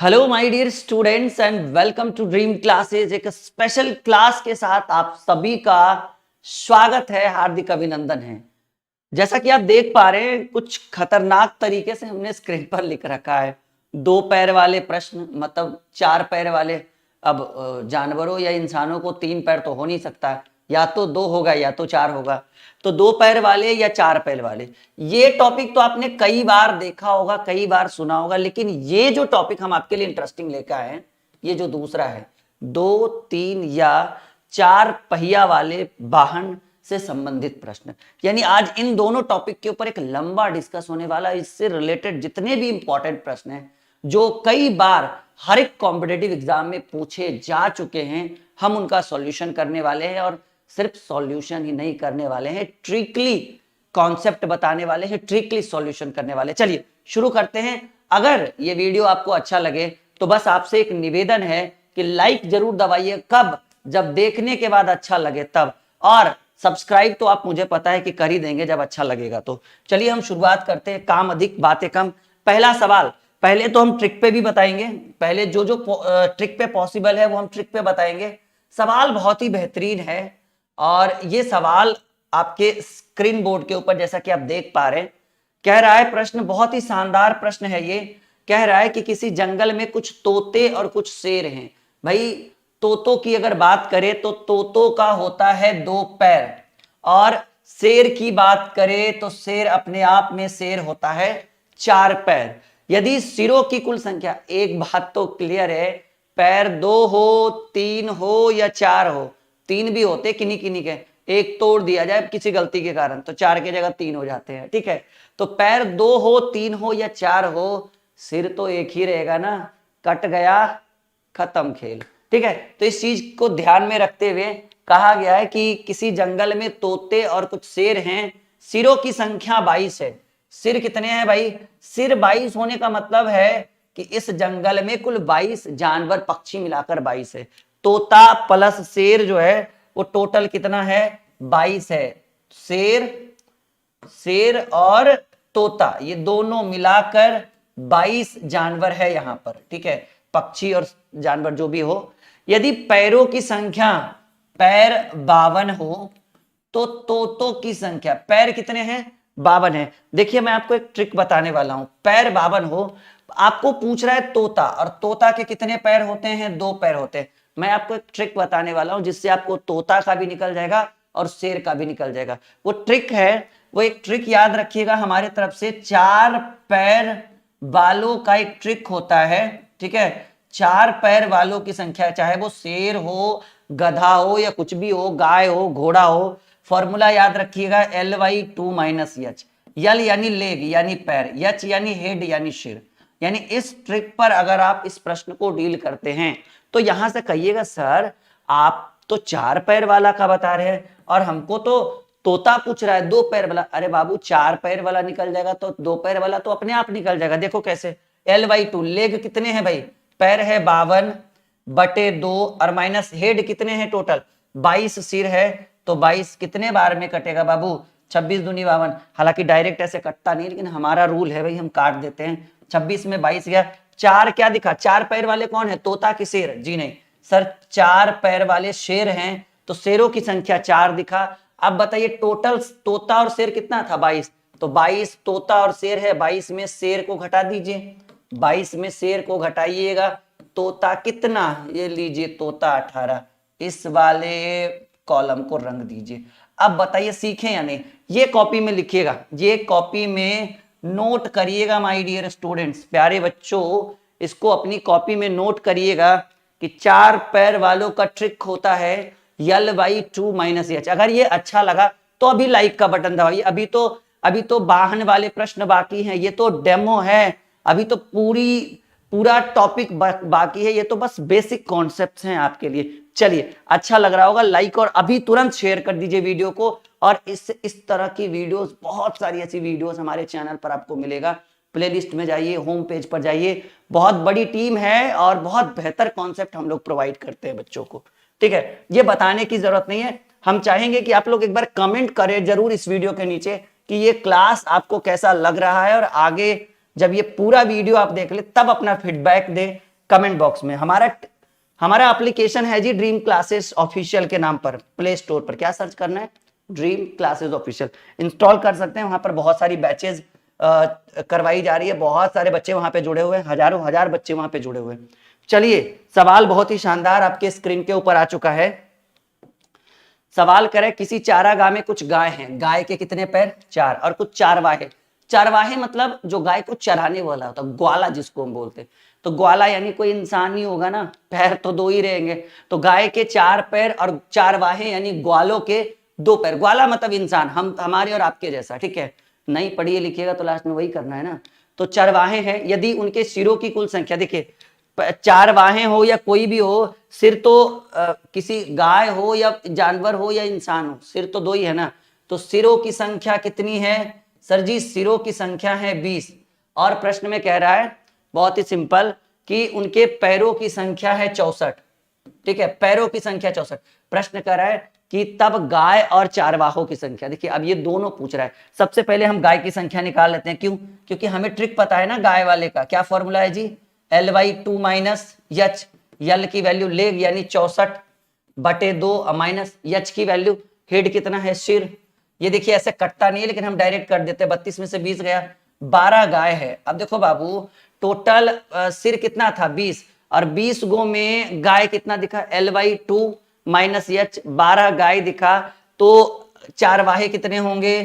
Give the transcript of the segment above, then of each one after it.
Hello my dear students and welcome to dream classes. एक special class के साथ आप सभी का स्वागत है, हार्दिक अभिनंदन है। जैसा कि आप देख पा रहे हैं, कुछ खतरनाक तरीके से हमने स्क्रीन पर लिख रखा है। दो पैर वाले प्रश्न, मतलब चार पैर वाले। अब जानवरों या इंसानों को तीन पैर तो हो नहीं सकता, या तो दो होगा या तो चार होगा। तो दो पैर वाले या चार पैर वाले, ये टॉपिक तो आपने कई बार देखा होगा, कई बार सुना होगा, लेकिन ये जो टॉपिक हम आपके लिए इंटरेस्टिंग लेकर आए हैं, ये जो दूसरा है, दो तीन या चार पहिया वाले वाहन से संबंधित प्रश्न। यानी आज इन दोनों टॉपिक के ऊपर एक लंबा डिस्कस होने वाला है। इससे रिलेटेड जितने भी इंपॉर्टेंट प्रश्न हैं जो कई बार हर एक कॉम्पिटेटिव एग्जाम में पूछे जा चुके हैं, हम उनका सॉल्यूशन करने वाले हैं। और सिर्फ सॉल्यूशन ही नहीं करने वाले हैं, ट्रिकली कॉन्सेप्ट बताने वाले हैं, ट्रिकली सॉल्यूशन करने वाले। चलिए शुरू करते हैं। अगर ये वीडियो आपको अच्छा लगे तो बस आपसे एक निवेदन है कि लाइक जरूर दबाइए, कब? जब देखने के बाद अच्छा लगे तब। और सब्सक्राइब तो आप मुझे पता है कि कर ही देंगे जब अच्छा लगेगा तो। चलिए हम शुरुआत करते हैं, काम अधिक बातें कम। पहला सवाल, पहले तो हम ट्रिक पे भी बताएंगे, पहले जो जो ट्रिक पे पॉसिबल है वो हम ट्रिक पे बताएंगे। सवाल बहुत ही बेहतरीन है और ये सवाल आपके स्क्रीन बोर्ड के ऊपर जैसा कि आप देख पा रहे हैं, कह रहा है प्रश्न, बहुत ही शानदार प्रश्न है ये। कह रहा है कि किसी जंगल में कुछ तोते और कुछ शेर हैं। भाई तोतों की अगर बात करें तो तोतों का होता है दो पैर, और शेर की बात करें तो शेर अपने आप में शेर होता है चार पैर। यदि सिरों की कुल संख्या, एक बात तो क्लियर है, पैर दो हो, तीन हो या चार हो, तीन भी होते किन्हीं किन्हीं के, एक तोड़ दिया जाए किसी गलती के कारण तो चार की जगह तीन हो जाते हैं, ठीक है। तो पैर दो हो, तीन हो या चार हो, सिर तो एक ही रहेगा ना, कट गया खत्म खेल, ठीक है। तो इस चीज को ध्यान में रखते हुए कहा गया है कि किसी जंगल में तोते और कुछ शेर हैं, सिरों की संख्या 22 है। सिर कितने हैं भाई? सिर 22 होने का मतलब है कि इस जंगल में कुल 22 जानवर, पक्षी मिलाकर 22 है। तोता प्लस शेर जो है वो टोटल कितना है? 22 है। शेर और तोता ये दोनों मिलाकर 22 जानवर है यहां पर, ठीक है, पक्षी और जानवर जो भी हो। यदि पैरों की संख्या, पैर 52 हो, तो तोतों की संख्या, पैर कितने हैं? 52 है। देखिए मैं आपको एक ट्रिक बताने वाला हूं। पैर 52 हो, आपको पूछ रहा है तोता, और तोता के कितने पैर होते हैं? दो पैर होते हैं। मैं आपको एक ट्रिक बताने वाला हूं जिससे आपको तोता का भी निकल जाएगा और शेर का भी निकल जाएगा। वो ट्रिक है, वो एक ट्रिक याद रखिएगा हमारे तरफ से, चार पैर वालों का एक ट्रिक होता है, ठीक है। चार पैर वालों की संख्या, चाहे वो शेर हो, गधा हो या कुछ भी हो, गाय हो, घोड़ा हो, फॉर्मूला याद रखिएगा Ly2 - H। यल यानी लेग यानी पैर, H यानी हेड यानी सिर। यानी इस ट्रिक पर अगर आप इस प्रश्न को डील करते हैं तो यहां से कहिएगा सर आप तो चार पैर वाला का बता रहे हैं और हमको तो तोता पूछ रहा है दो पैर वाला। अरे बाबू चार पैर वाला निकल जाएगा तो दो पैर वाला तो अपने आप निकल जाएगा। देखो कैसे, Ly2, लेग कितने हैं भाई? पैर है 52/2 और माइनस हेड कितने हैं टोटल? 22 सिर है, तो 22 कितने बार में कटेगा बाबू? 26 दूनी 52। हालांकि डायरेक्ट ऐसे कटता नहीं, लेकिन हमारा रूल है भाई, हम काट देते हैं। 26 में 22 गया। चार क्या दिखा? चार पैर वाले कौन है? तोता की शेर? जी नहीं सर, चार पैर वाले शेर हैं, तो शेरों की संख्या 4 दिखा। अब बताइए टोटल तोता और शेर कितना था? 22। तो 22 तोता और शेर है, 22 में शेर को घटा दीजिए, 22 में शेर को घटाइएगा, तोता कितना? ये लीजिए तोता 18। इस वाले कॉलम को रंग दीजिए। अब बताइए सीखे या नहीं? ये कॉपी में लिखिएगा, ये कॉपी में नोट करिएगा माय डियर स्टूडेंट्स, प्यारे बच्चों, इसको अपनी कॉपी में नोट करिएगा कि चार पैर वालों का ट्रिक होता है Ly2 - H। अगर ये अच्छा लगा तो अभी लाइक का बटन दबाइए। अभी तो वाहन वाले प्रश्न बाकी हैं, ये तो डेमो है, अभी तो पूरा टॉपिक बाकी है, ये तो बस बेसिक कॉन्सेप्ट्स हैं आपके लिए। चलिए अच्छा लग रहा होगा, लाइक और अभी तुरंत शेयर कर दीजिए वीडियो को। और इस तरह की वीडियोस, बहुत सारी ऐसी वीडियोस हमारे चैनल पर आपको मिलेगा। प्लेलिस्ट में जाइए, होम पेज पर जाइए, बहुत बड़ी टीम है और बहुत बेहतर कॉन्सेप्ट हम लोग प्रोवाइड करते हैं बच्चों को, ठीक है। ये बताने की जरूरत नहीं है, हम चाहेंगे कि आप लोग एक बार कमेंट करें जरूर इस वीडियो के नीचे कि ये क्लास आपको कैसा लग रहा है, और आगे जब ये पूरा वीडियो आप देख ले तब अपना फीडबैक दें कमेंट बॉक्स में। हमारा एप्लीकेशन है जी ड्रीम क्लासेस ऑफिशियल के नाम पर, प्ले स्टोर पर क्या सर्च करना है, ड्रीम क्लासेस ऑफिशियल, इंस्टॉल कर सकते हैं। वहां पर बहुत सारी बैचेज करवाई जा रही है, बहुत सारे बच्चे वहां पे जुड़े हुए हैं, हजारों हजार बच्चे वहां पे जुड़े हुए हैं। चलिए सवाल बहुत ही शानदार आपके स्क्रीन के ऊपर आ चुका है। सवाल करे किसी चारागाह में कुछ गाय हैं, गाय के कितने पैर, 4, और कुछ चारवाहे। चारवाहे मतलब जो गाय को चराने वाला होता है, ग्वाला जिसको हम बोलते हैं। तो ग्वाला यानी कोई इंसान ही होगा ना, पैर तो 2 ही रहेंगे। तो गाय के 4 पैर और चारवाहे यानी ग्वालों के 2 पैर। ग्वाला मतलब इंसान, हम हमारे और आपके जैसा, ठीक है। नहीं पढ़िए लिखिएगा तो लास्ट में वही करना है ना। तो चरवाहे हैं, यदि उनके सिरों की कुल संख्या, देखिए चारवाहे हो या कोई भी हो, सिर तो किसी गाय हो या जानवर हो या इंसान हो, सिर तो 2 ही है ना। तो सिरों की संख्या कितनी है सर जी, सिरों की संख्या है 20। और प्रश्न में कह रहा है बहुत ही सिंपल कि उनके पैरों की संख्या है 64, ठीक है, पैरों की संख्या 64। प्रश्न कर रहा है कि तब गाय और चारवाहों की संख्या। देखिए अब ये दोनों पूछ रहा है। सबसे पहले हम गाय की संख्या निकाल लेते हैं, क्यों, क्योंकि हमें ट्रिक पता है ना गाय वाले का, क्या फॉर्मूला है जी, L/2 माइनस यच, यल की वैल्यू लेग यानी 64/2 माइनस यच की वैल्यू हेड कितना है, सिर। ये देखिए ऐसे कटता नहीं है लेकिन हम डायरेक्ट कर देते हैं, 32 में से 20 गया, 12 गाय है। अब देखो बाबू टोटल सिर कितना था 20, और 20 गो में गाय कितना दिखा, L/2 माइनस एच, 12 गाय दिखा। तो चारवाहे कितने होंगे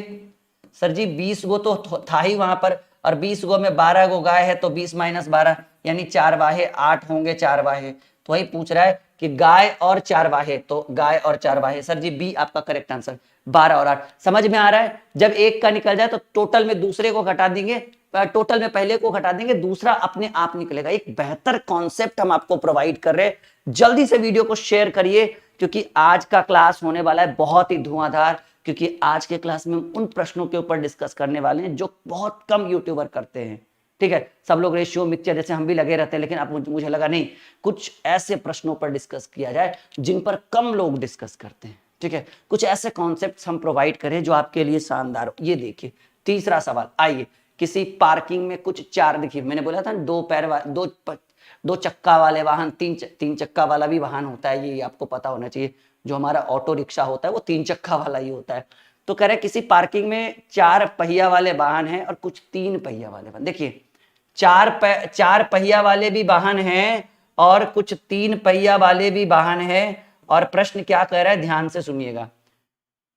सर जी, 20 गो तो था ही वहां पर, और 20 गो में 12 गो गाय है, तो 20 माइनस 12 यानी चारवाहे 8 होंगे चारवाहे। तो वही पूछ रहा है कि गाय और चारवाहे, तो गाय और चारवाहे सर जी बी आपका करेक्ट आंसर, 12 और 8। समझ में आ रहा है, जब एक का निकल जाए तो टोटल में दूसरे को घटा देंगे, टोटल में पहले को घटा देंगे, दूसरा अपने आप निकलेगा। एक बेहतर कॉन्सेप्ट हम आपको प्रोवाइड कर रहे हैं। जल्दी से वीडियो को शेयर करिए, क्योंकि आज का क्लास होने वाला है बहुत ही धुआंधार, क्योंकि आज के क्लास में हम उन प्रश्नों के ऊपर डिस्कस करने वाले हैं जो बहुत कम यूट्यूबर करते हैं, ठीक है। सब लोग रेशियो मिक्सचर जैसे हम भी लगे रहते हैं, लेकिन अब मुझे लगा नहीं, कुछ ऐसे प्रश्नों पर डिस्कस किया जाए जिन पर कम लोग डिस्कस करते हैं, ठीक है। कुछ ऐसे कॉन्सेप्ट्स हम प्रोवाइड करें जो आपके लिए शानदार हो। ये देखिए तीसरा सवाल, आइए, किसी पार्किंग में कुछ 4, देखिए मैंने बोला था 2 पैर दो चक्का वाले वाहन, 3 चक्का वाला भी वाहन होता है, ये आपको पता होना चाहिए। जो हमारा ऑटो रिक्शा होता है वो 3 चक्का वाला ही होता है। तो कह रहे किसी पार्किंग में 4 पहिया वाले वाहन हैं और कुछ 3 पहिया वाले वाहन। देखिए 4 पहिया वाले भी वाहन हैं और कुछ 3 पहिया वाले भी वाहन हैं। और प्रश्न क्या कह रहा है, ध्यान से सुनिएगा।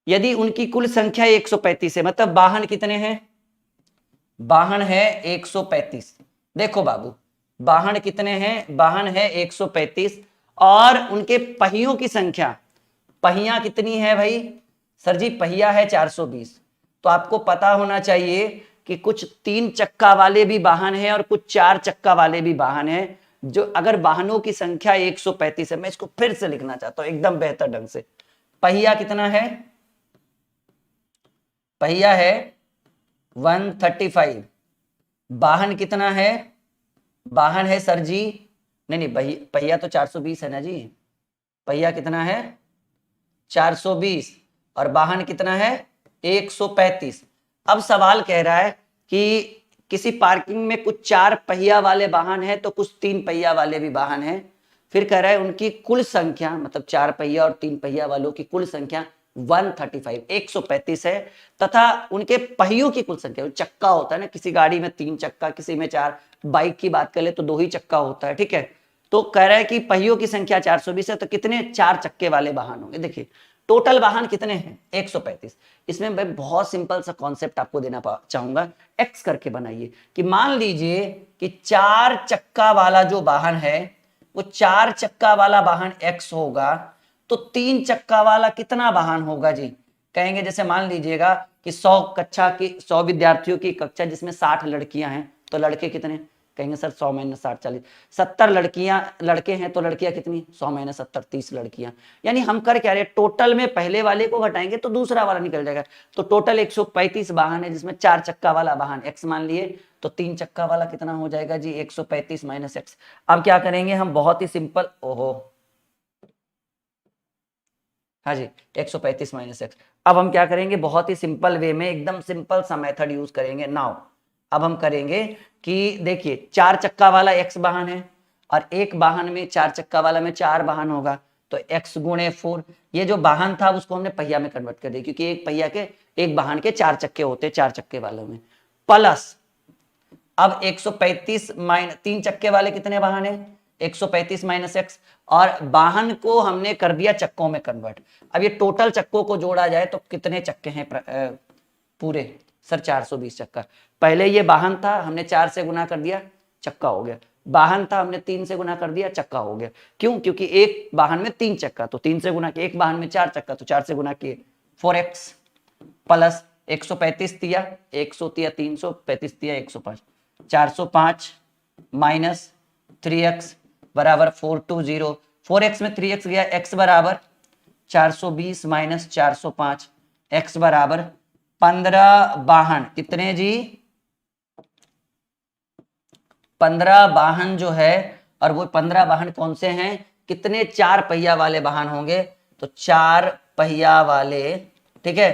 यदि उनकी कुल संख्या 135 है, मतलब वाहन कितने हैं, वाहन है 135। देखो बाबू वाहन कितने हैं, वाहन है 135, और उनके पहियों की संख्या, पहिया कितनी है भाई सर जी, पहिया है 420। तो आपको पता होना चाहिए कि कुछ 3 चक्का वाले भी वाहन हैं और कुछ 4 चक्का वाले भी वाहन हैं। जो अगर वाहनों की संख्या 135 है, मैं इसको फिर से लिखना चाहता हूं एकदम बेहतर ढंग से। पहिया कितना है, पहिया है 135, वाहन कितना है, वाहन है सर जी, नहीं पहिया तो 420 है ना जी, पहिया कितना है 420 और वाहन कितना है 135। अब सवाल कह रहा है कि किसी पार्किंग में कुछ 4 पहिया वाले वाहन है तो कुछ 3 पहिया वाले भी वाहन है। फिर कह रहा है उनकी कुल संख्या, मतलब 4 पहिया और 3 पहिया वालों की कुल संख्या 135 135 है, तथा उनके पहियों की कुल संख्या, चक्का होता है ना, किसी गाड़ी में 3 चक्का, किसी में 4, बाइक की बात कर ले तो 2 ही चक्का होता है, ठीक है। तो कह रहा है कि पहियों की संख्या 420 है, तो कितने 4 चक्के वाले वाहन होंगे। देखिए टोटल वाहन कितने हैं 135। इसमें मैं बहुत सिंपल सा कॉन्सेप्ट आपको देना चाहूंगा, एक्स करके बनाइए कि मान लीजिए कि 4 चक्का वाला जो वाहन है वो 4 चक्का वाला वाहन एक्स होगा, तो 3 चक्का वाला कितना वाहन होगा जी। कहेंगे जैसे मान लीजिएगा कि 100 विद्यार्थियों की कक्षा जिसमें 60 लड़कियां हैं, तो लड़के कितने, कहेंगे सर 100 माइनस 60 40, 70 लड़के हैं तो लड़कियां कितनी, 100 माइनस 70 30 लड़कियां। यानी हम कर क्या रहे, टोटल में पहले वाले को घटाएंगे तो दूसरा वाला निकल जाएगा। तो टोटल 135 वाहन है, जिसमें 4 चक्का वाला वाहन एक्स मान लिए, तो 3 चक्का वाला कितना हो जाएगा जी 135 माइनस एक्स। अब क्या करेंगे हम, बहुत ही सिंपल, ओहो हाँ जी 135 माइनस एक्स। अब हम क्या करेंगे, बहुत ही सिंपल वे में एकदम सिंपल सा मेथड यूज करेंगे। नाउ अब हम करेंगे कि देखिए 4 चक्का वाला एक्स वाहन है और एक वाहन में 4 चक्का वाला में 4 वाहन होगा, तो x गुणे 4, ये जो वाहन था उसको हमने पहिया में कन्वर्ट कर दिया, क्योंकि एक पहिया के एक वाहन के 4 चक्के होते हैं 4 चक्के वालों में, प्लस अब 135 माइनस 3 चक्के वाले कितने वाहन है, 135 माइनस x, और वाहन को हमने कर दिया चक्कों में कन्वर्ट। अब ये टोटल चक्कों को जोड़ा जाए तो कितने चक्के हैं पूरे, सर 420 चक्का। पहले ये वाहन था, हमने 4 से गुना कर दिया, चक्का हो गया। वाहन था, हमने 3 से गुना कर दिया, चक्का हो गया। क्यों? क्योंकि एक वाहन में 3 चक्का, तो 3 से गुना किया, एक वाहन में 4 चक्का तो 4 से गुना किए, 4x प्लस 135 दिया 100 दिया 335 दिया 105, 405 माइनस 3x बराबर 420, 4x में 3x गया, x बराबर 420 माइनस 405, x बराबर 15 वाहन, कितने जी 15 वाहन जो है, और वो 15 वाहन कौन से हैं, कितने 4 पहिया वाले वाहन होंगे, तो 4 पहिया वाले, ठीक है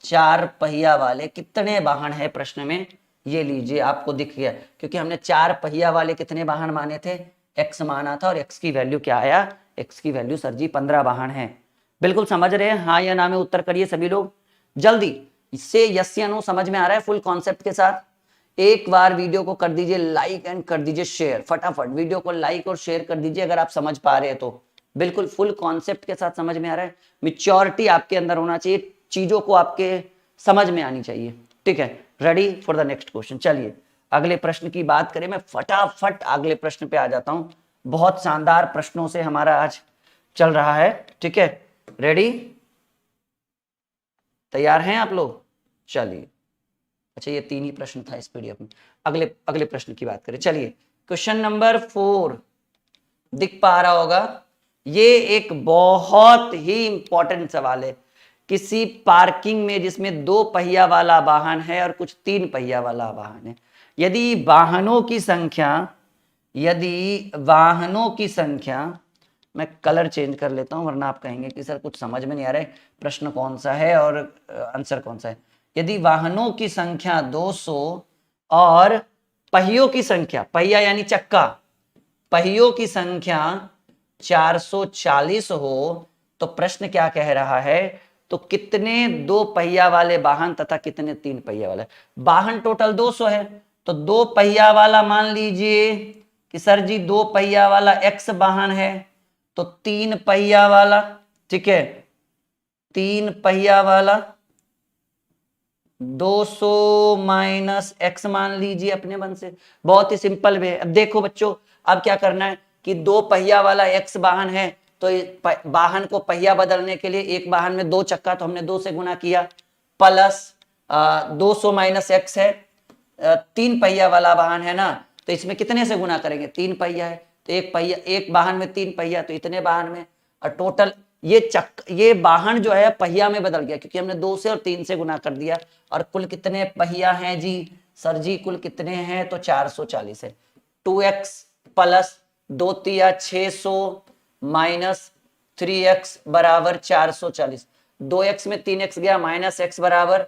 4 पहिया वाले कितने वाहन है प्रश्न में, ये लीजिए आपको दिख गया, क्योंकि हमने 4 पहिया वाले कितने वाहन माने थे, x माना था, और x की वैल्यू क्या आया, x की वैल्यू सर जी 15 वाहन है। बिल्कुल समझ रहे हैं, हाँ या ना में उत्तर करिए सभी लोग जल्दी से, यस या नो समझ में आ रहा है फुल कॉन्सेप्ट के साथ। एक बार वीडियो को कर दीजिए लाइक एंड कर दीजिए शेयर, फटाफट वीडियो को लाइक और शेयर कर दीजिए अगर आप समझ पा रहे हैं तो। बिल्कुल फुल कॉन्सेप्ट के साथ समझ में आ रहा है, मैच्योरिटी आपके अंदर होना चाहिए, चीजों को आपके समझ में आनी चाहिए, ठीक है। Ready for the next question, चलिए अगले प्रश्न की बात करें, मैं फटाफट अगले प्रश्न पे आ जाता हूं, बहुत शानदार प्रश्नों से हमारा आज चल रहा है, ठीक है। रेडी, तैयार हैं आप लोग, चलिए। अच्छा ये 3 ही प्रश्न था इस पीडीएफ में, अगले प्रश्न की बात करें, चलिए क्वेश्चन नंबर 4 दिख पा रहा होगा, ये एक बहुत ही इंपॉर्टेंट सवाल है। किसी पार्किंग में जिसमें 2 पहिया वाला वाहन है और कुछ 3 पहिया वाला वाहन है, यदि वाहनों की संख्या, मैं कलर चेंज कर लेता हूं वरना आप कहेंगे कि सर कुछ समझ में नहीं आ रहा है, प्रश्न कौन सा है और आंसर कौन सा है। यदि वाहनों की संख्या 200 और पहियों की संख्या, पहिया यानी चक्का, पहियों की संख्या 440 हो, तो प्रश्न क्या कह रहा है, तो कितने 2 पहिया वाले वाहन तथा कितने 3 पहिया वाले वाहन, टोटल 200 है, तो 2 पहिया वाला मान लीजिए कि सर जी 2 पहिया वाला x वाहन है, तो 3 पहिया वाला, ठीक है 3 पहिया वाला 200 माइनस x मान लीजिए अपने मन से, बहुत ही सिंपल वे। अब देखो बच्चों, अब क्या करना है कि 2 पहिया वाला x वाहन है, तो वाहन को पहिया बदलने के लिए एक वाहन में 2 चक्का, तो हमने 2 से गुना किया, प्लस 200 माइनस x है, 3 पहिया वाला वाहन है ना, तो इसमें कितने से गुना करेंगे, 3 पहिया है, तो एक पहिया, एक वाहन में 3 पहिया, तो इतने वाहन में, और टोटल ये वाहन जो है पहिया में बदल गया, क्योंकि हमने 2 से और 3 से गुना कर दिया। और कुल कितने पहिया हैं जी, सर जी कुल कितने हैं, तो 440 है। 2x प्लस 2 तिया 600 माइनस 3x बराबर 440, 2x में 3x गया, माइनस x बराबर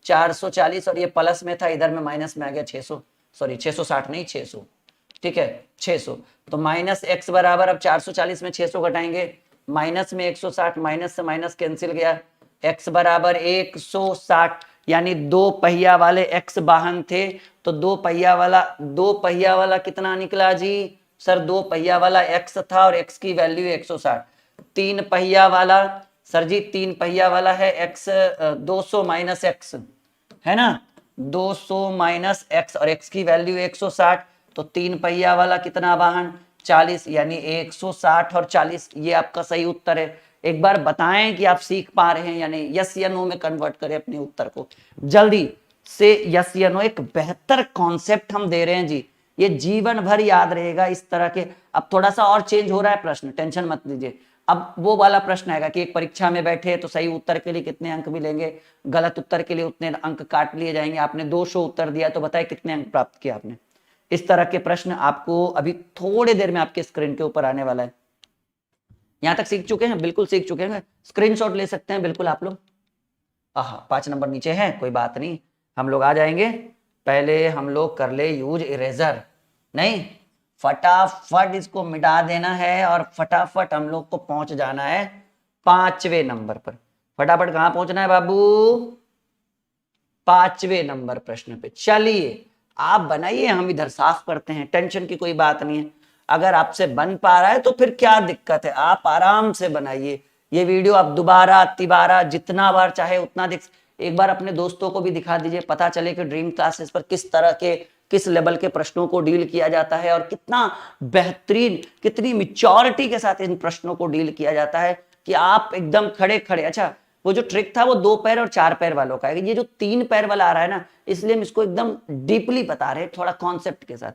440, और ये प्लस में था, इधर में माइनस में आ गया 600, सॉरी 660 नहीं 600, ठीक है 600, तो माइनस x बराबर, अब 440 में 600 घटाएंगे, माइनस में 160, माइनस से माइनस कैंसिल गया, x बराबर 160, यानी 2 पहिया वाले x वाहन थे, तो 2 पहिया वाला कितना निकला जी, सर 2 पहिया वाला x था और x की वैल्यू 160, 3 पहिया वाला, सर जी 3 पहिया वाला है x 200 माइनस x है ना, 200 माइनस x, और x की वैल्यू 160, तो 3 पहिया वाला कितना वाहन 40, यानी 160 और 40, ये आपका सही उत्तर है। एक बार बताएं कि आप सीख पा रहे हैं या नहीं, यस या नो में कन्वर्ट करें अपने उत्तर को जल्दी से, यस या नो। एक बेहतर कॉन्सेप्ट हम दे रहे हैं जी, ये जीवन भर याद रहेगा इस तरह के। अब थोड़ा सा और चेंज हो रहा है प्रश्न, टेंशन मत लीजिए। अब वो वाला प्रश्न आएगा कि एक परीक्षा में बैठे तो सही उत्तर के लिए कितने अंक मिलेंगे, गलत उत्तर के लिए उतने अंक काट लिए जाएंगे, आपने 200 उत्तर दिया तो बताए कितने अंक प्राप्त किया आपने। इस तरह के प्रश्न आपको अभी थोड़ी देर में आपके स्क्रीन के ऊपर आने वाला है। यहां तक सीख चुके हैं, बिल्कुल सीख चुके हैं, स्क्रीनशॉट ले सकते हैं बिल्कुल आप लोग। 5 नंबर नीचे है, कोई बात नहीं, हम लोग आ जाएंगे। पहले हम लोग कर ले यूज इरेजर, नहीं फटाफट इसको मिटा देना है और फटाफट हम लोग को पहुंच जाना है 5वें नंबर पर। फटाफट कहां पहुंचना है बाबू? 5वें नंबर प्रश्न पे। चलिए आप बनाइए, हम इधर साफ करते हैं, टेंशन की कोई बात नहीं है। अगर आपसे बन पा रहा है तो फिर क्या दिक्कत है, आप आराम से बनाइए। ये वीडियो आप दोबारा तिबारा जितना बार चाहे उतना देख, एक बार अपने दोस्तों को भी दिखा दीजिए, पता चले कि ड्रीम क्लासेस पर किस तरह के, किस लेवल के प्रश्नों को डील किया जाता है और कितना बेहतरीन, कितनी मैच्योरिटी के साथ इन प्रश्नों को डील किया जाता है कि आप एकदम खड़े खड़े। अच्छा, वो जो ट्रिक था वो 2 पैर और 4 पैर वालों का है, ये जो 3 पैर वाला आ रहा है ना, इसलिए हम इसको एकदम डीपली बता रहे हैं, थोड़ा कॉन्सेप्ट के साथ।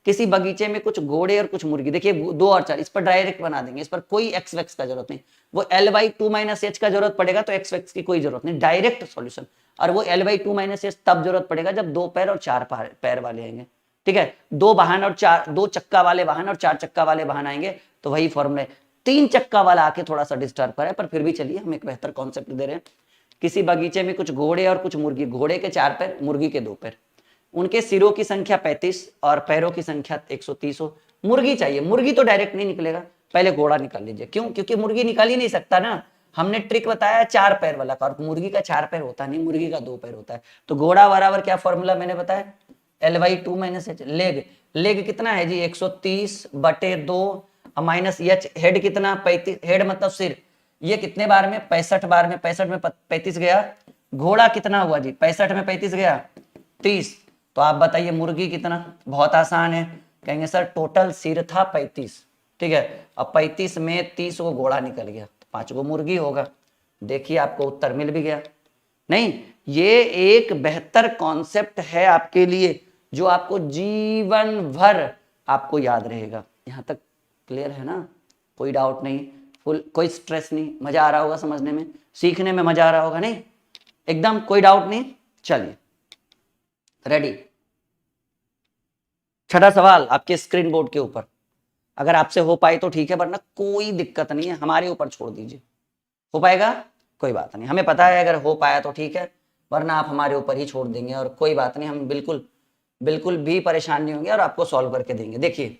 किसी बगीचे में कुछ घोड़े और कुछ मुर्गी, देखिए 2 और 4, इस पर डायरेक्ट बना देंगे, इस पर कोई एक्स वैक्स का जरूरत नहीं। वो L/2 - h का जरूरत पड़ेगा तो एक्स वैक्स की कोई जरूरत नहीं, डायरेक्ट सॉल्यूशन। और वो L/2 - h तब जरूरत पड़ेगा जब 2 पैर और 4 पैर वाले आएंगे, ठीक है। 2 चक्का वाले वाहन और 4 चक्का वाले वाहन आएंगे तो वही फॉर्मूला है। 3 चक्का वाला आके थोड़ा सा डिस्टर्ब करे, पर फिर भी चलिए हम एक बेहतर कॉन्सेप्ट दे रहे हैं। किसी बगीचे में कुछ घोड़े और कुछ मुर्गी, घोड़े के 4 पैर, मुर्गी के 2 पैर, उनके सिरों की संख्या 35 और पैरों की संख्या 130 हो। मुर्गी चाहिए, मुर्गी तो डायरेक्ट नहीं निकलेगा, पहले घोड़ा निकाल लीजिए। क्यों? क्योंकि मुर्गी निकाल ही नहीं सकता ना, हमने ट्रिक बताया 4 पैर वाला का, और मुर्गी का 4 पैर होता नहीं, मुर्गी का 2 पैर होता है। तो घोड़ा बराबर क्या फॉर्मूला मैंने बताया, L/2 - h। लेग, लेग कितना है जी 130/2 माइनस h, हेड कितना 35, हेड मतलब सिर, ये कितने बार में 65 बार में, 65 में 35 गया। घोड़ा कितना हुआ जी 65 में 35 गया 30। तो आप बताइए मुर्गी कितना? बहुत आसान है, कहेंगे सर टोटल सिर था 35, ठीक है, अब 35 में 30 को घोड़ा निकल गया तो 5 को मुर्गी होगा। देखिए आपको उत्तर मिल भी गया। नहीं, ये एक बेहतर कॉन्सेप्ट है आपके लिए जो आपको जीवन भर आपको याद रहेगा। यहां तक क्लियर है ना? कोई डाउट नहीं, फुल कोई स्ट्रेस नहीं, मजा आ रहा होगा समझने में, सीखने में मजा आ रहा होगा, नहीं एकदम कोई डाउट नहीं। चलिए रेडी। छठा सवाल आपके स्क्रीन बोर्ड के ऊपर, अगर आपसे हो पाए तो ठीक है, वरना कोई दिक्कत नहीं है, हमारे ऊपर छोड़ दीजिए। हो पाएगा कोई बात नहीं, हमें पता है अगर हो पाया तो ठीक है, वरना आप हमारे ऊपर ही छोड़ देंगे और कोई बात नहीं, हम बिल्कुल बिल्कुल भी परेशान नहीं होंगे और आपको सॉल्व करके देंगे। देखिए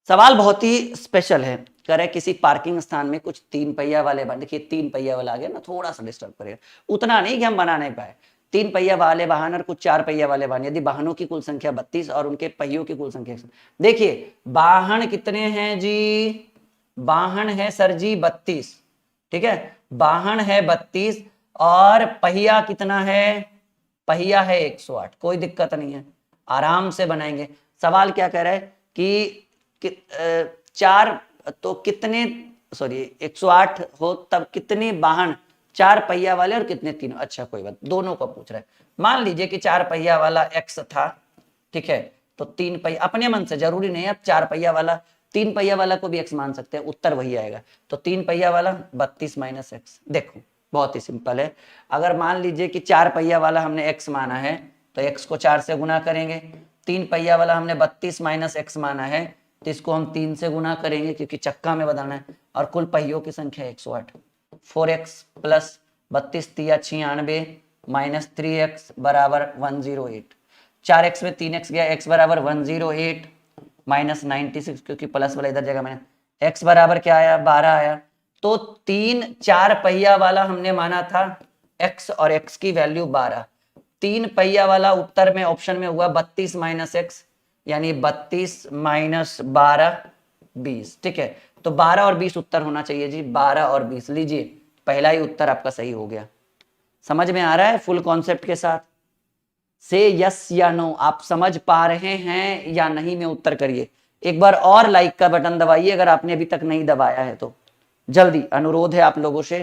सवाल बहुत ही स्पेशल है, करे किसी पार्किंग स्थान में कुछ 3 पहिया वाले वाहन, देखिए 3 पहिया वाला आ गया ना, थोड़ा सा डिस्टर्ब करेगा, उतना नहीं कि हम बना नहीं पाए। 3 पहिया वाले वाहन और कुछ 4 पहिया वाले वाहन, यदि वाहनों की कुल संख्या 32 और उनके पहियों की कुल संख्या, देखिए वाहन कितने हैं जी, वाहन है सर जी 32, ठीक है, वाहन है 32 और पहिया कितना है, पहिया है 108, कोई दिक्कत नहीं है, आराम से बनाएंगे। सवाल क्या कह रहा है कि 4 तो कितने, सॉरी 108 हो तब कितने वाहन 4 पहिया वाले और कितने तीनों, अच्छा कोई बात, दोनों को पूछ रहा है। मान लीजिए कि 4 पहिया वाला x था, ठीक है, तो 3 पहिया, अपने मन से जरूरी नहीं है, अब 4 पहिया वाला 3 पहिया वाला को भी x मान सकते हैं, उत्तर वही आएगा। तो 3 पहिया वाला 32 - x, देखो बहुत ही सिंपल है। अगर मान लीजिए कि 4 पहिया वाला हमने x माना है तो x को 4 से गुना करेंगे, 3 पहिया वाला हमने 32 - x माना है तो इसको हम 3 से गुना करेंगे क्योंकि चक्का में बदलना है, और कुल पहियों की संख्या 108, 4x प्लस 32 × 96 माइनस 3x बराबर 108, 4x में 3x गया, x बराबर 108 माइनस 96, क्योंकि प्लस वाला इधर जगह मैंने, x बराबर क्या आया 12 आया। तो 4 पहिया वाला हमने माना था x और x की वैल्यू 12, 3 पहिया वाला उत्तर में ऑप्शन में हुआ 32 - x, यानी 32 - 12 20, ठीक है। तो 12 और 20 उत्तर होना चाहिए जी, 12 और 20, लीजिए पहला ही उत्तर आपका सही हो गया। समझ में आ रहा है फुल कॉन्सेप्ट के साथ? से यस या नो, आप समझ पा रहे हैं या नहीं में उत्तर करिए। एक बार और लाइक का बटन दबाइए अगर आपने अभी तक नहीं दबाया है तो, जल्दी अनुरोध है आप लोगों से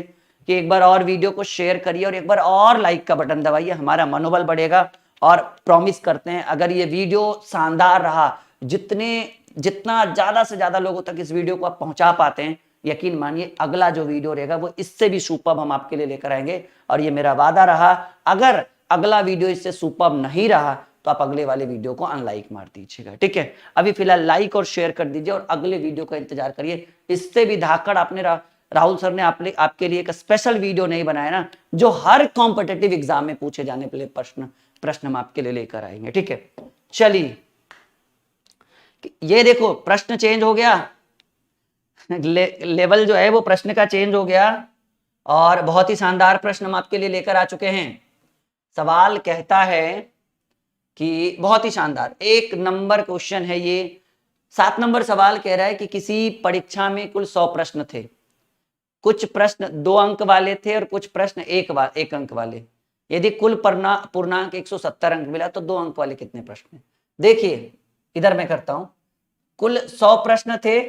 कि एक बार और वीडियो को शेयर करिए और एक बार और लाइक का बटन दबाइए, हमारा मनोबल बढ़ेगा। और प्रॉमिस करते हैं अगर ये वीडियो शानदार रहा, जितना ज्यादा से ज्यादा लोगों तक इस वीडियो को आप पहुंचा पाते हैं, यकीन मानिए अगला जो वीडियो रहेगा वो इससे भी सुपर्ब हम आपके लिए लेकर आएंगे। और ये मेरा वादा रहा, अगर अगला वीडियो इससे सुपर्ब नहीं रहा तो आप अगले वाले वीडियो को अनलाइक मार दीजिएगा, ठीक है। अभी फिलहाल लाइक और शेयर कर दीजिए और अगले वीडियो का इंतजार करिए। इससे भी धाकड़ आपने राहुल सर ने आपके लिए एक स्पेशल वीडियो नहीं बनाया ना, जो हर कॉम्पिटिटिव एग्जाम में पूछे जाने वाले प्रश्न हम आपके लिए लेकर आएंगे, ठीक है। चलिए ये देखो प्रश्न चेंज हो गया, लेवल जो है वो प्रश्न का चेंज हो गया, और बहुत ही शानदार प्रश्न हम आपके लिए लेकर आ चुके हैं। सवाल कहता है कि बहुत ही शानदार 1 नंबर क्वेश्चन है ये। 7 नंबर सवाल कह रहा है कि किसी परीक्षा में कुल 100 प्रश्न थे, कुछ प्रश्न 2 अंक वाले थे और कुछ प्रश्न 1 अंक वाले। यदि कुल पूर्णांक 170 अंक मिला तो 2 अंक वाले कितने प्रश्न हैं? देखिए इधर मैं करता हूं, कुल 100 प्रश्न थे,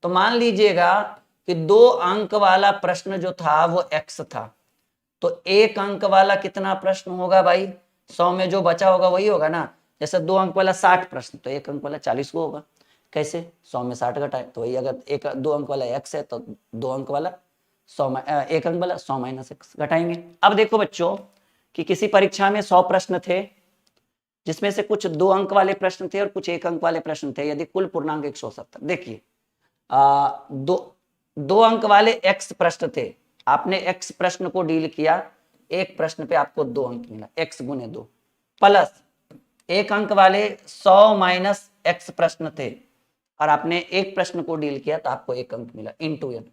तो मान लीजिएगा कि 2 अंक वाला प्रश्न जो था वो x था, तो 1 अंक वाला कितना प्रश्न होगा भाई? 100 में जो बचा होगा वही होगा ना। जैसे 2 अंक वाला 60 प्रश्न, तो 1 अंक वाला 40 को होगा। कैसे? 100 में 60 घटाए तो वही, अगर 2 अंक वाला x है तो 2 अंक वाला 1 अंक वाला 100 माइनस x घटाएंगे। अब देखो बच्चों कि किसी परीक्षा में 100 प्रश्न थे, जिसमें से कुछ 2 अंक वाले प्रश्न थे और कुछ 1 अंक वाले प्रश्न थे। यदि कुल पूर्णांक 170, देखिए 2 अंक वाले x प्रश्न थे, आपने x प्रश्न को डील किया, एक प्रश्न पे आपको 2 अंक मिला, x गुने 2, प्लस 1 अंक वाले 100 माइनस x प्रश्न थे और आपने एक प्रश्न को डील किया तो आपको 1 अंक मिला, इंटू n।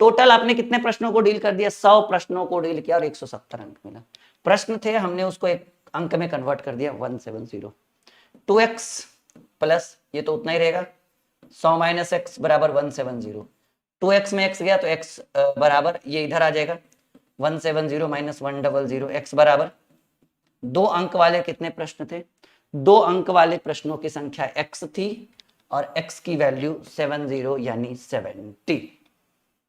टोटल आपने कितने प्रश्नों को डील कर दिया? 100 प्रश्नों को डील किया और 170 अंक मिला। प्रश्न थे, हमने उसको एक अंक में कन्वर्ट कर दिया, 170। 2x प्लस ये तो उतना ही रहेगा, 100 माइनस x बराबर 170। 2x में x गया तो x बराबर ये इधर आ जाएगा, 170 माइनस 100, x बराबर 2 अंक वाले कितने प्रश्न थे? 2 अंक वाले प्रश्नों की संख्या x थी और x की वैल्यू 70 यानी 70।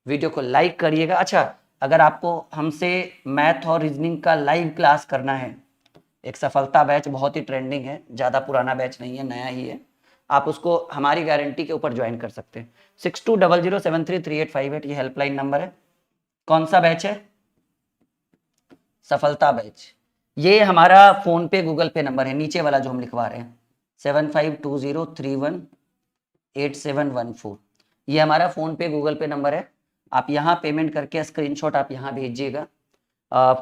वीडियो को लाइक करिएगा। अच्छा, अगर आपको हमसे मैथ और रीजनिंग का लाइव क्लास करना है, एक सफलता बैच बहुत ही ट्रेंडिंग है, ज़्यादा पुराना बैच नहीं है, नया ही है, आप उसको हमारी गारंटी के ऊपर ज्वाइन कर सकते हैं। 6200733858 ये हेल्पलाइन नंबर है। कौन सा बैच है? सफलता बैच। ये हमारा फोन पे गूगल पे नंबर है, नीचे वाला जो हम लिखवा रहे हैं, 7520318714। ये हमारा फोन पे गूगल पे नंबर है। आप यहाँ पेमेंट करके स्क्रीनशॉट आप यहाँ भेजिएगा।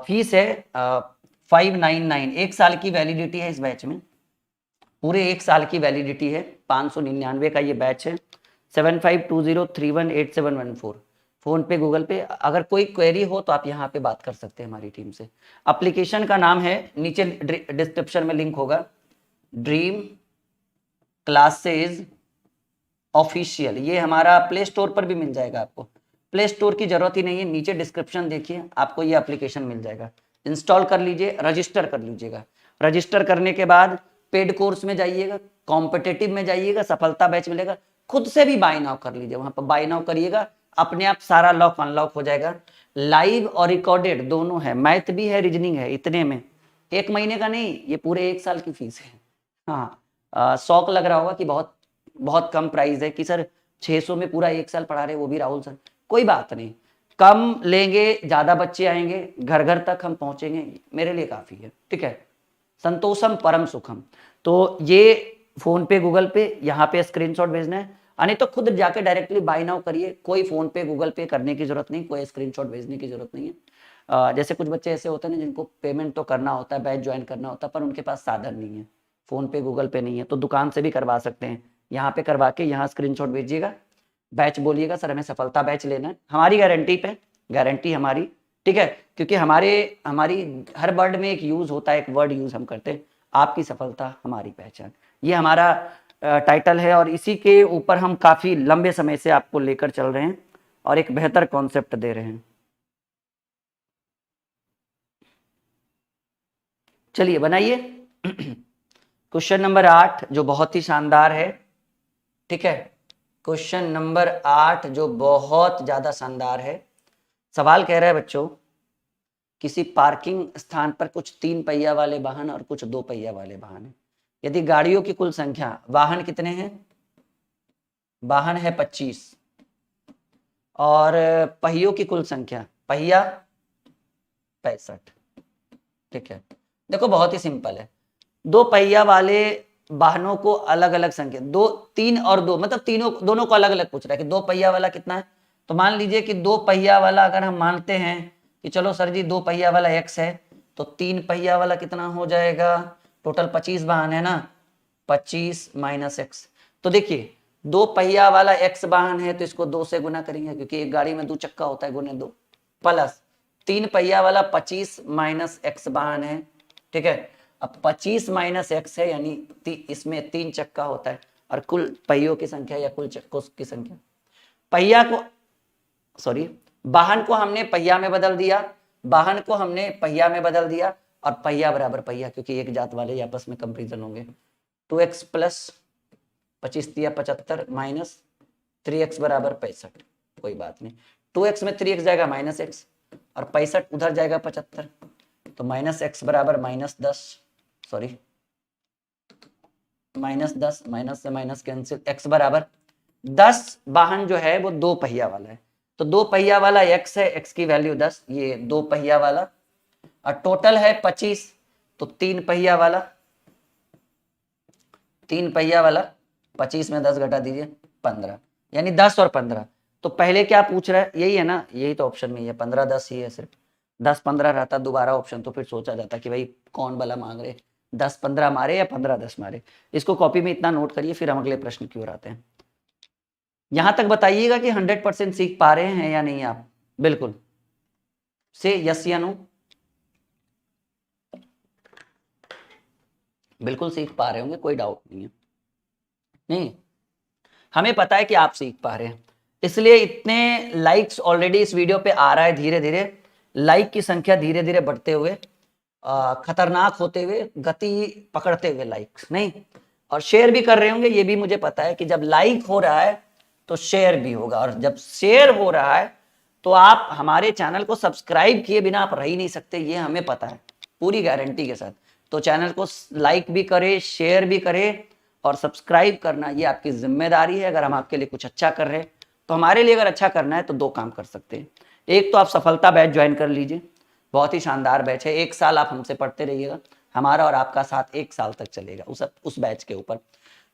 फीस है 599, 1 साल की वैलिडिटी है इस बैच में, पूरे 1 साल की वैलिडिटी है। 599 का ये बैच है। 7520318714 फोन पे गूगल पे। अगर कोई क्वेरी हो तो आप यहाँ पे बात कर सकते हैं हमारी टीम से। एप्लीकेशन का नाम है, नीचे डिस्क्रिप्शन में लिंक होगा, ड्रीम क्लासेज ऑफिशियल। ये हमारा प्ले स्टोर पर भी मिल जाएगा, आपको प्ले स्टोर की जरूरत ही नहीं है, नीचे डिस्क्रिप्शन देखिए, आपको ये एप्लीकेशन मिल जाएगा। इंस्टॉल कर लीजिए, रजिस्टर कर लीजिएगा। रजिस्टर करने के बाद पेड कोर्स में जाइएगा, कॉम्पिटेटिव में जाइएगा, सफलता बैच मिलेगा, खुद से भी बाय नाउ कर लीजिए, वहां पर बाय नाउ करिएगा, अपने आप सारा लॉक अनलॉक हो जाएगा। लाइव और रिकॉर्डेड दोनों है, मैथ भी है, रीजनिंग है, इतने में 1 महीने का नहीं, ये पूरे 1 साल की फीस है। हाँ, शौक लग रहा होगा कि बहुत बहुत कम प्राइस है कि सर 600 में पूरा 1 साल पढ़ा रहे, वो भी राहुल सर। कोई बात नहीं, कम लेंगे, ज्यादा बच्चे आएंगे, घर घर तक हम पहुंचेंगे, मेरे लिए काफी है। ठीक है, संतोषम परम सुखम। तो ये फोन पे गूगल पे यहाँ पे स्क्रीनशॉट भेजना है, नहीं तो खुद जाके डायरेक्टली बाय नाउ करिए, कोई फोन पे गूगल पे करने की जरूरत नहीं, कोई स्क्रीनशॉट भेजने की जरूरत नहीं है। जैसे कुछ बच्चे ऐसे होते हैं ना जिनको पेमेंट तो करना होता है, बैच ज्वाइन करना होता है, पर उनके पास साधन नहीं है, फोन पे गूगल पे नहीं है, तो दुकान से भी करवा सकते हैं। यहाँ पे करवा के यहाँ स्क्रीनशॉट भेजिएगा, बैच बोलिएगा सर हमें सफलता बैच लेना है, हमारी गारंटी पे, गारंटी हमारी। ठीक है, क्योंकि हमारी हर वर्ड में एक यूज होता है, एक वर्ड यूज हम करते हैं, आपकी सफलता हमारी पहचान, ये हमारा टाइटल है, और इसी के ऊपर हम काफी लंबे समय से आपको लेकर चल रहे हैं और एक बेहतर कॉन्सेप्ट दे रहे हैं। चलिए बनाइए क्वेश्चन नंबर 8 जो बहुत ही शानदार है। ठीक है, क्वेश्चन नंबर 8 जो बहुत ज्यादा शानदार है। सवाल कह रहा है बच्चों, किसी पार्किंग स्थान पर कुछ 3 पहिया वाले वाहन और कुछ 2 पहिया वाले वाहन है। यदि गाड़ियों की कुल संख्या, वाहन कितने हैं? वाहन है 25, और पहियों की कुल संख्या, पहिया 65। ठीक है, देखो बहुत ही सिंपल है, 2 पहिया वाले वाहनों को अलग अलग संख्या, 2, 3 और 2, मतलब दोनों को अलग अलग पूछ रहा है कि 2 पहिया वाला कितना है। तो मान लीजिए कि 2 पहिया वाला अगर हम मानते हैं कि चलो सर जी 2 पहिया वाला x है, तो 3 पहिया वाला कितना हो जाएगा? टोटल 25 वाहन है ना, 25 माइनस x, तो तो देखिए 2 पहिया वाला x वाहन है तो इसको 2 से गुना करेंगे क्योंकि एक गाड़ी में 2 चक्का होता है, गुने 2, प्लस 3 पहिया वाला 25 माइनस x वाहन है, ठीक है। अब 25 माइनस x है यानी इसमें 3 चक्का होता है और कुल पहियों की संख्या या कुल चक्कों की संख्या, पहिया को सॉरी वाहन को हमने पहिया में बदल दिया, वाहन को हमने पहिया में बदल दिया और पहिया बराबर पहिया, क्योंकि एक जात वाले आपस में कंपेरिजन होंगे। 2x प्लस 25 दिया 75 माइनस 3x बराबर 65, कोई बात नहीं, 2x में 3x जाएगा माइनस x और 65 उधर जाएगा 75, तो माइनस x बराबर -10, सॉरी -10, माइनस से माइनस कैंसिल, x बराबर 10। वाहन जो है वो 2 पहिया वाला है, तो 2 पहिया वाला x है, x की वैल्यू 10, ये 2 पहिया वाला, और टोटल है 25, तो 3 पहिया वाला, 3 पहिया वाला 25 में 10 घटा दीजिए 15, यानी 10 और 15। तो पहले क्या पूछ रहा है, यही है ना, यही तो ऑप्शन में ही है, 15 10 ही है, सिर्फ 10 15 रहता दोबारा ऑप्शन तो फिर सोचा जाता कि भाई कौन वाला मांग रहे, 10 15 मारे या 15 10 मारे। इसको कॉपी में इतना नोट करिए, फिर हम अगले प्रश्न की ओर आते हैं। यहां तक बताइएगा कि 100% सीख पा रहे हैं या नहीं आप, बिल्कुल से यस या नो, बिल्कुल सीख पा रहे होंगे, कोई डाउट नहीं है। नहीं, हमें पता है कि आप सीख पा रहे हैं, इसलिए इतने लाइक्स ऑलरेडी इस वीडियो पे आ रहा है, धीरे धीरे लाइक की संख्या धीरे धीरे बढ़ते हुए, खतरनाक होते हुए, गति पकड़ते हुए लाइक्स नहीं, और शेयर भी कर रहे होंगे, ये भी मुझे पता है कि जब लाइक हो रहा है तो शेयर भी होगा, और जब शेयर हो रहा है तो आप हमारे चैनल को सब्सक्राइब किए बिना आप रह ही नहीं सकते, ये हमें पता है पूरी गारंटी के साथ। तो चैनल को लाइक भी करे, शेयर भी करे, और सब्सक्राइब करना ये आपकी जिम्मेदारी है। अगर हम आपके लिए कुछ अच्छा कर रहे हैं तो हमारे लिए अगर अच्छा करना है तो 2 काम कर सकते हैं, एक तो आप सफलता बैच ज्वाइन कर लीजिए, बहुत ही शानदार बैच है, 1 साल आप हमसे पढ़ते रहिएगा, हमारा और आपका साथ 1 साल तक चलेगा उस बैच के ऊपर।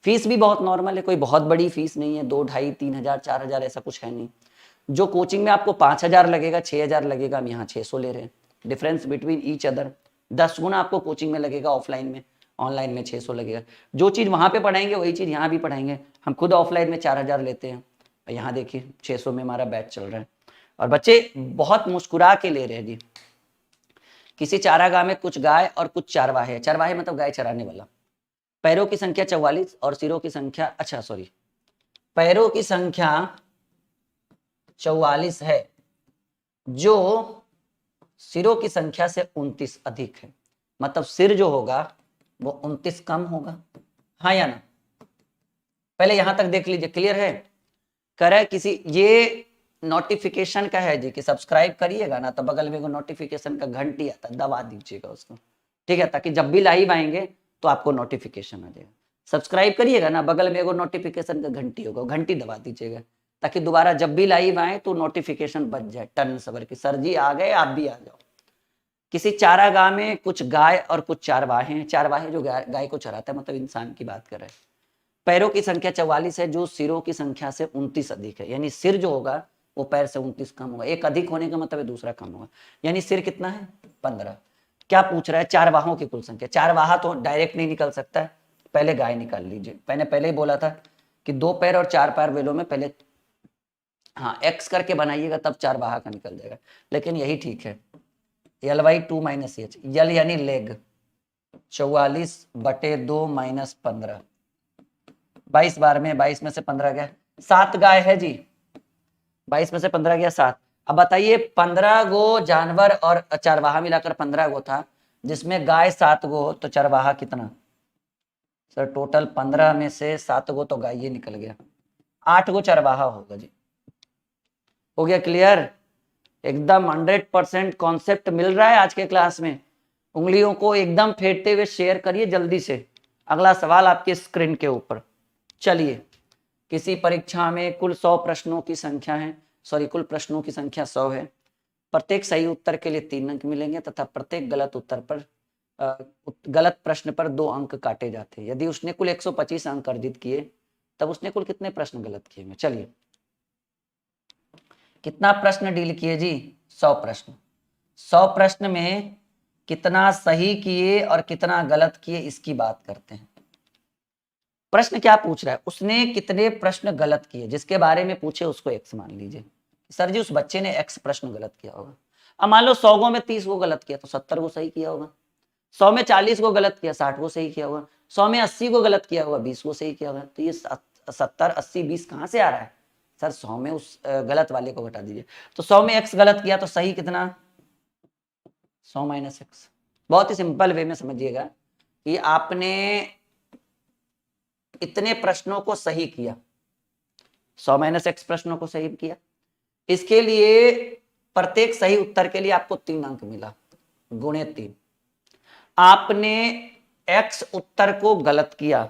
फीस भी बहुत नॉर्मल है, कोई बहुत बड़ी फीस नहीं है, 2 2.5 3 हज़ार 4 हज़ार ऐसा कुछ है नहीं। जो कोचिंग में आपको 5 हज़ार लगेगा 6 हज़ार लगेगा, हम यहाँ 600 ले रहे हैं, डिफरेंस बिटवीन ईच अदर 10 गुना आपको कोचिंग में लगेगा ऑफलाइन में, ऑनलाइन में 600 लगेगा। जो चीज़ वहाँ पे पढ़ाएंगे वही चीज़ यहाँ भी पढ़ाएंगे, हम खुद ऑफलाइन में 4 हज़ार लेते हैं, यहाँ देखिए 600 में हमारा बैच चल रहा है, और बच्चे बहुत मुस्कुरा के ले रहे हैं जी। किसी चारागाह में कुछ गाय और कुछ चरवाहे, चरवाहे मतलब गाय चराने वाला, पैरों की संख्या 44 और सिरों की संख्या, अच्छा सॉरी, पैरों की संख्या 44 है, जो सिरों की संख्या से 29 अधिक है, मतलब सिर जो होगा वो 29 कम होगा, हाँ या ना। पहले यहां तक देख लीजिए, क्लियर है। करे किसी, ये नोटिफिकेशन का है जी कि सब्सक्राइब करिएगा ना, तो बगल में वो नोटिफिकेशन का घंटी आता है, दबा दीजिएगा उसको, ठीक है, ताकि जब भी लाइव आएंगे तो आपको नोटिफिकेशन आ जाएगा। सब्सक्राइब करिएगा ना, बगल में वो नोटिफिकेशन का घंटी होगा, घंटी दबा दीजिएगा, ताकि दोबारा जब भी लाइव आए तो नोटिफिकेशन बच जाए टन सबर की, सर जी आ गए आप भी आ जाओ। किसी चारागाह में कुछ गाय और कुछ चारवाहे हैं, चारवाहे जो गाय को चराता है, मतलब इंसान की बात कर रहे हैं। पैरों की संख्या 44 है, जो सिरों की संख्या से 29 अधिक है, यानी सिर जो होगा वो पैर से 29 कम होगा, एक अधिक होने का मतलब है दूसरा कम होगा, यानी सिर कितना है 15। क्या पूछ रहा है, चारवाहों की कुल संख्या, चारवाहा तो डायरेक्ट नहीं निकल सकता है, पहले गाय निकाल लीजिए, मैंने पहले ही बोला था कि 2 पैर और 4 पैर वेलों में पहले हाँ एक्स करके बनाइएगा तब चारवाहा का निकल जाएगा, लेकिन यही ठीक है, L/2 - H, यल यानी लेग, 44/2 - 15, 22 बार में 22 में से 15 गया, 7 गाय है जी, 22 में से 15 गया 7। अब बताइए 15 गो जानवर और चरवाहा मिलाकर 15 गो था, जिसमें गाय 7 गो तो चरवाहा कितना, सर टोटल 15 में से 7 गो तो गाय ये निकल गया, 8 गो चरवाहा होगा जी। हो गया क्लियर, एकदम 100% कॉन्सेप्ट मिल रहा है आज के क्लास में। उंगलियों को एकदम फेंटते हुए शेयर करिए जल्दी से। अगला सवाल आपकी स्क्रीन के ऊपर, चलिए, किसी परीक्षा में कुल 100 प्रश्नों की संख्या है, सॉरी कुल प्रश्नों की संख्या 100 है, प्रत्येक सही उत्तर के लिए 3 अंक मिलेंगे तथा प्रत्येक गलत उत्तर पर गलत प्रश्न पर 2 अंक काटे जाते हैं। यदि उसने कुल 125 अंक अर्जित किए तब उसने कुल कितने प्रश्न गलत किए हैं। चलिए, कितना प्रश्न डील किए जी, 100 प्रश्न, 100 प्रश्न में कितना सही किए और कितना गलत किए इसकी बात करते हैं। प्रश्न क्या पूछ रहा है, उसने कितने प्रश्न गलत किए, जिसके बारे में पूछे उसको x मान लीजिए। सर जी उस बच्चे ने x प्रश्न गलत किया होगा। अब मान लो 100 में 30 को गलत किया तो 70 को सही किया होगा। 100 में 40 को गलत किया 60 को सही किया होगा। 100 में 80 को गलत किया होगा 20 को सही किया होगा। तो ये 70 80 20 कहाँ से आ रहा है सर? 100 में उस गलत वाले को घटा दीजिए। तो 100 में x गलत किया तो सही कितना? 100 माइनस एक्स। बहुत ही सिंपल वे में समझिएगा कि आपने इतने प्रश्नों को सही किया, 100 माइनस एक्स प्रश्नों को सही किया। इसके लिए प्रत्येक सही उत्तर के लिए आपको 3 अंक मिला, गुणे 3। आपने x उत्तर को गलत किया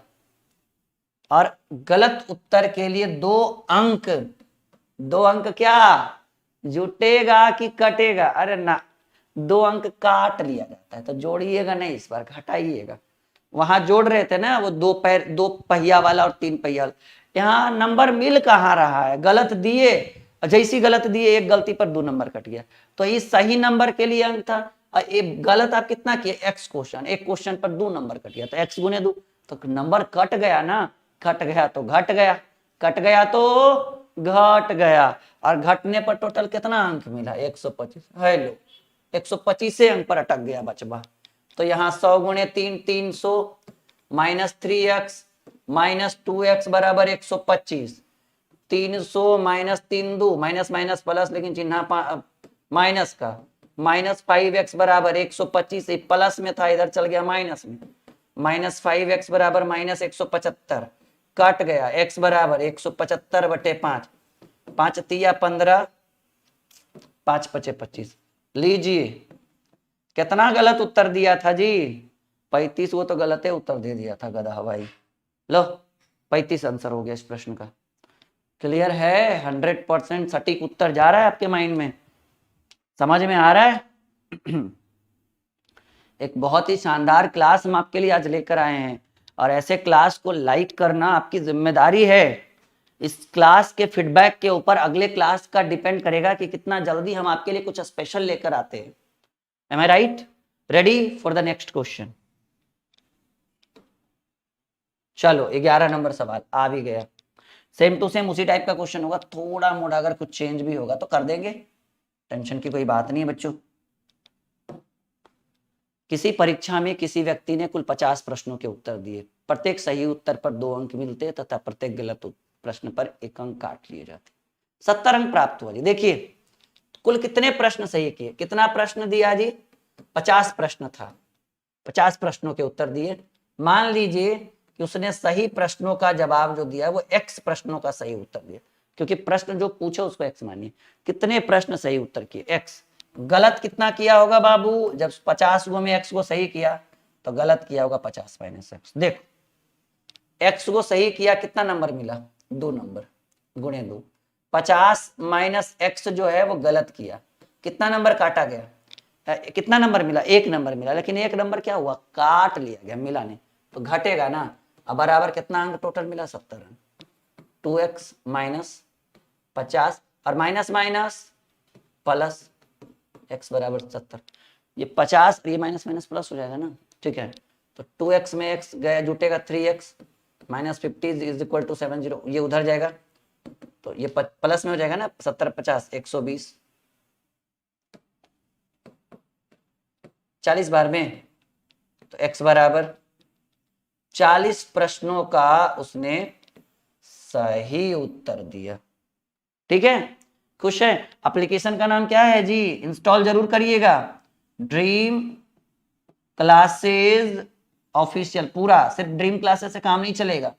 और गलत उत्तर के लिए 2 अंक। 2 अंक क्या जुटेगा कि कटेगा? अरे ना, 2 अंक काट लिया जाता है, तो जोड़िएगा नहीं, इस बार घटाइएगा। वहां जोड़ रहे थे ना वो 2 पहिया वाला और 3 पहिया वाला, यहाँ नंबर मिल कहाँ रहा है? गलत दिए, जैसी गलत दिए एक गलती पर 2 नंबर कट गया। तो ये सही नंबर के लिए अंक था और एक गलत आप कितना किए? x क्वेश्चन, एक क्वेश्चन पर 2 नंबर कट गया तो x गुने 2, तो नंबर कट गया ना, कट गया तो घट गया, कट गया तो घट गया, और घटने पर टोटल कितना अंक मिला? 125। हेलो, 125 अंक पर अटक गया बचबा। तो यहाँ 100 गुणे 3 300 माइनस 3x माइनस 2x बराबर 125। 300 माइनस 3 2 माइनस माइनस प्लस, लेकिन चिन्ह माइनस का, माइनस 5x बराबर 125। प्लस में था इधर चल गया माइनस में, माइनस 5x बराबर माइनस 175, कट गया x बराबर 175 बटे 5, 5 तिया 15, 5 पचे 25। लीजिए कितना गलत उत्तर दिया था जी? 35। वो तो गलत है उत्तर दे दिया था गधा भाई। लो 35 आंसर हो गया इस प्रश्न का। क्लियर है? 100% सटीक उत्तर जा रहा है आपके माइंड में, समझ में आ रहा है? एक बहुत ही शानदार क्लास हम आपके लिए आज लेकर आए हैं, और ऐसे क्लास को लाइक करना आपकी जिम्मेदारी है। इस क्लास के फीडबैक के ऊपर अगले क्लास का डिपेंड करेगा कि कितना जल्दी हम आपके लिए कुछ स्पेशल लेकर आते हैं। Am I right? Ready for the next question? चलो 11 नंबर सवाल आ भी गया। सेम टू सेम उसी टाइप का क्वेश्चन होगा, थोड़ा मोड़ा अगर कुछ चेंज भी होगा तो कर देंगे, टेंशन की कोई बात नहीं है बच्चों। किसी परीक्षा में किसी व्यक्ति ने कुल 50 प्रश्नों के उत्तर दिए, प्रत्येक सही उत्तर पर 2 अंक मिलते तथा प्रत्येक गलत प्रश्न पर 1 अंक काट लिए जाते। 70 अंक प्राप्त हुआ जी। देखिए कुल कितने प्रश्न सही किए, कितना प्रश्न दिया जी? 50 प्रश्न था, 50 प्रश्नों के उत्तर दिए। मान लीजिए कि उसने सही प्रश्नों का जवाब जो दिया वो x प्रश्नों का सही उत्तर दिया, क्योंकि प्रश्न जो पूछे उसको x मानिए। कितने प्रश्न सही उत्तर किए? x। गलत कितना किया होगा बाबू? जब 50 में x को सही किया तो गलत किया होगा 50 माइनस x। देखो x को सही किया, कितना नंबर मिला? 2 नंबर, गुणे 2। 50 माइनस x जो है वो गलत किया, कितना नंबर काटा गया? कितना नंबर मिला? 1 नंबर मिला, लेकिन 1 नंबर क्या हुआ? काट लिया गया, मिला नहीं, तो घटेगा ना। अब बराबर कितना अंक टोटल मिला? 70 अंक। 2x माइनस 50 और माइनस माइनस प्लस, x बराबर 70। ये 50 ये माइनस माइनस प्लस हो जाएगा ना, ठीक है। तो 2x में x गया, जुटेगा 3x minus 50 is equal to 70, ये उधर जाएगा तो ये प्लस में हो जाएगा ना। 70 50 120, 40 बार में, तो x बराबर 40 प्रश्नों का उसने सही उत्तर दिया। ठीक है, खुश है? एप्लीकेशन का नाम क्या है जी? इंस्टॉल जरूर करिएगा, ड्रीम क्लासेस ऑफिशियल। पूरा सिर्फ ड्रीम क्लासेस से काम नहीं चलेगा,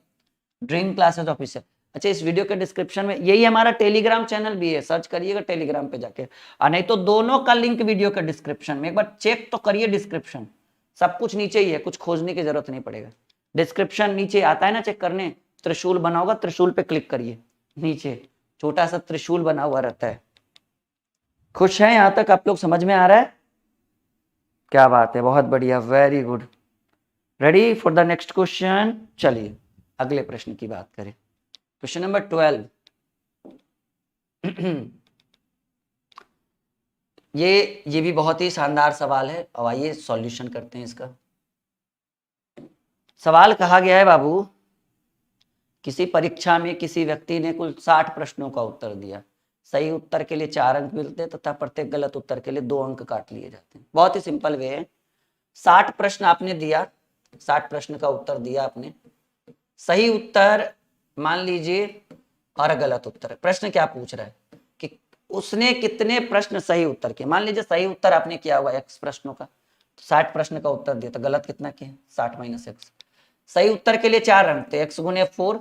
ड्रीम क्लासेस ऑफिशियल। अच्छा, इस वीडियो के डिस्क्रिप्शन में यही हमारा टेलीग्राम चैनल भी है, सर्च करिएगा टेलीग्राम पे जाके, और नहीं तो दोनों का लिंक वीडियो के डिस्क्रिप्शन में। एक बार चेक तो करिए डिस्क्रिप्शन, सब कुछ नीचे ही है, कुछ खोजने की जरूरत नहीं पड़ेगा। डिस्क्रिप्शन नीचे आता है ना चेक करने, त्रिशूल बना होगा, त्रिशूल पे क्लिक करिए, नीचे छोटा सा त्रिशूल बना हुआ रहता है। खुश है? यहां तक आप लोग समझ में आ रहा है? क्या बात है, बहुत बढ़िया, very good. Ready for the next question? चलिए अगले प्रश्न की बात करें। Question number 12। ये भी बहुत ही शानदार सवाल है, और आइए सॉल्यूशन करते हैं इसका। सवाल कहा गया है बाबू, किसी परीक्षा में किसी व्यक्ति ने कुल 60 प्रश्नों का उत्तर दिया, सही उत्तर के लिए 4 अंक मिलते हैं तथा प्रत्येक गलत उत्तर के लिए 2 अंक काट लिए जाते हैं। बहुत ही सिंपल वे है। 60 प्रश्न आपने दिया, 60 प्रश्न का उत्तर दिया आपने, सही उत्तर मान लीजिए और गलत उत्तर। प्रश्न क्या पूछ रहा है कि उसने कितने प्रश्न सही उत्तर किए। मान लीजिए सही उत्तर आपने किया हुआ x प्रश्नों का, 60 प्रश्न का उत्तर दिया, तो गलत कितना किया, 60 माइनस x। सही उत्तर के लिए 4 अंक, तो x गुने 4,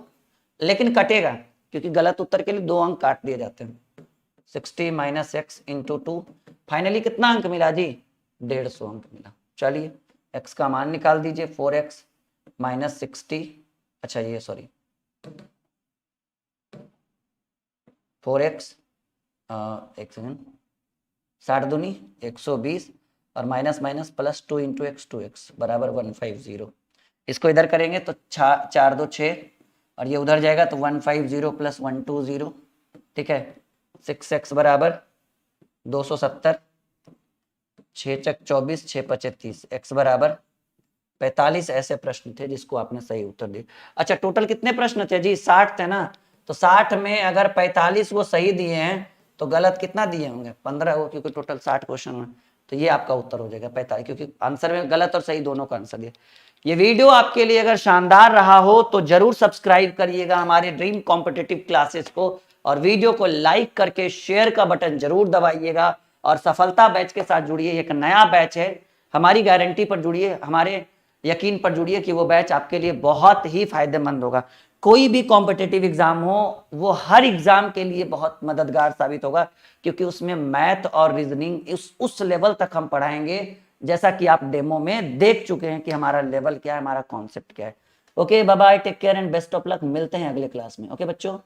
लेकिन कटेगा क्योंकि गलत उत्तर के लिए 2 अंक काट दिए जाते हैं। 60 माइनस एक्स इंटू 2, फाइनली कितना अंक मिला जी, 150 अंक मिला। चलिए x का मान निकाल दीजिए, 4x माइनस 60, अच्छा ये सॉरी 4x, एक सेकंड, 60 दूनी 120 और minus minus plus 2 into x 2x बराबर 150। इसको इधर करेंगे तो 4 2 6 और ये उधर जाएगा तो 150 प्लस 120, ठीक है। 6x बराबर 270, 6 चक 24, 6 पचे 30, x बराबर 45। ऐसे प्रश्न थे जिसको आपने सही उत्तर दिया। अच्छा टोटल कितने प्रश्न थे जी, 60 थे ना, तो 60 में अगर 45 वो सही दिए हैं तो गलत कितना दिए होंगे, 15 हो, क्योंकि टोटल 60 क्वेश्चन में, तो ये आपका उत्तर हो जाएगा 45, क्योंकि आंसर में गलत और सही दोनों का आंसर दिया। ये वीडियो आपके लिए अगर शानदार रहा हो तो जरूर सब्सक्राइब करिएगा हमारे ड्रीम कॉम्पिटिटिव क्लासेस को, और वीडियो को लाइक करके शेयर का बटन जरूर दबाइएगा, और सफलता बैच के साथ जुड़िए। एक नया बैच है, हमारी गारंटी पर जुड़िए, हमारे यकीन पर जुड़िए कि वो बैच आपके लिए बहुत ही फायदेमंद होगा। कोई भी कॉम्पिटिटिव एग्जाम हो वो हर एग्जाम के लिए बहुत मददगार साबित होगा, क्योंकि उसमें मैथ और रीजनिंग उस लेवल तक हम पढ़ाएंगे जैसा कि आप डेमो में देख चुके हैं कि हमारा लेवल क्या है, हमारा कॉन्सेप्ट क्या है। Okay bye bye, take care and best of luck. मिलते हैं अगले क्लास में। ओके बच्चों।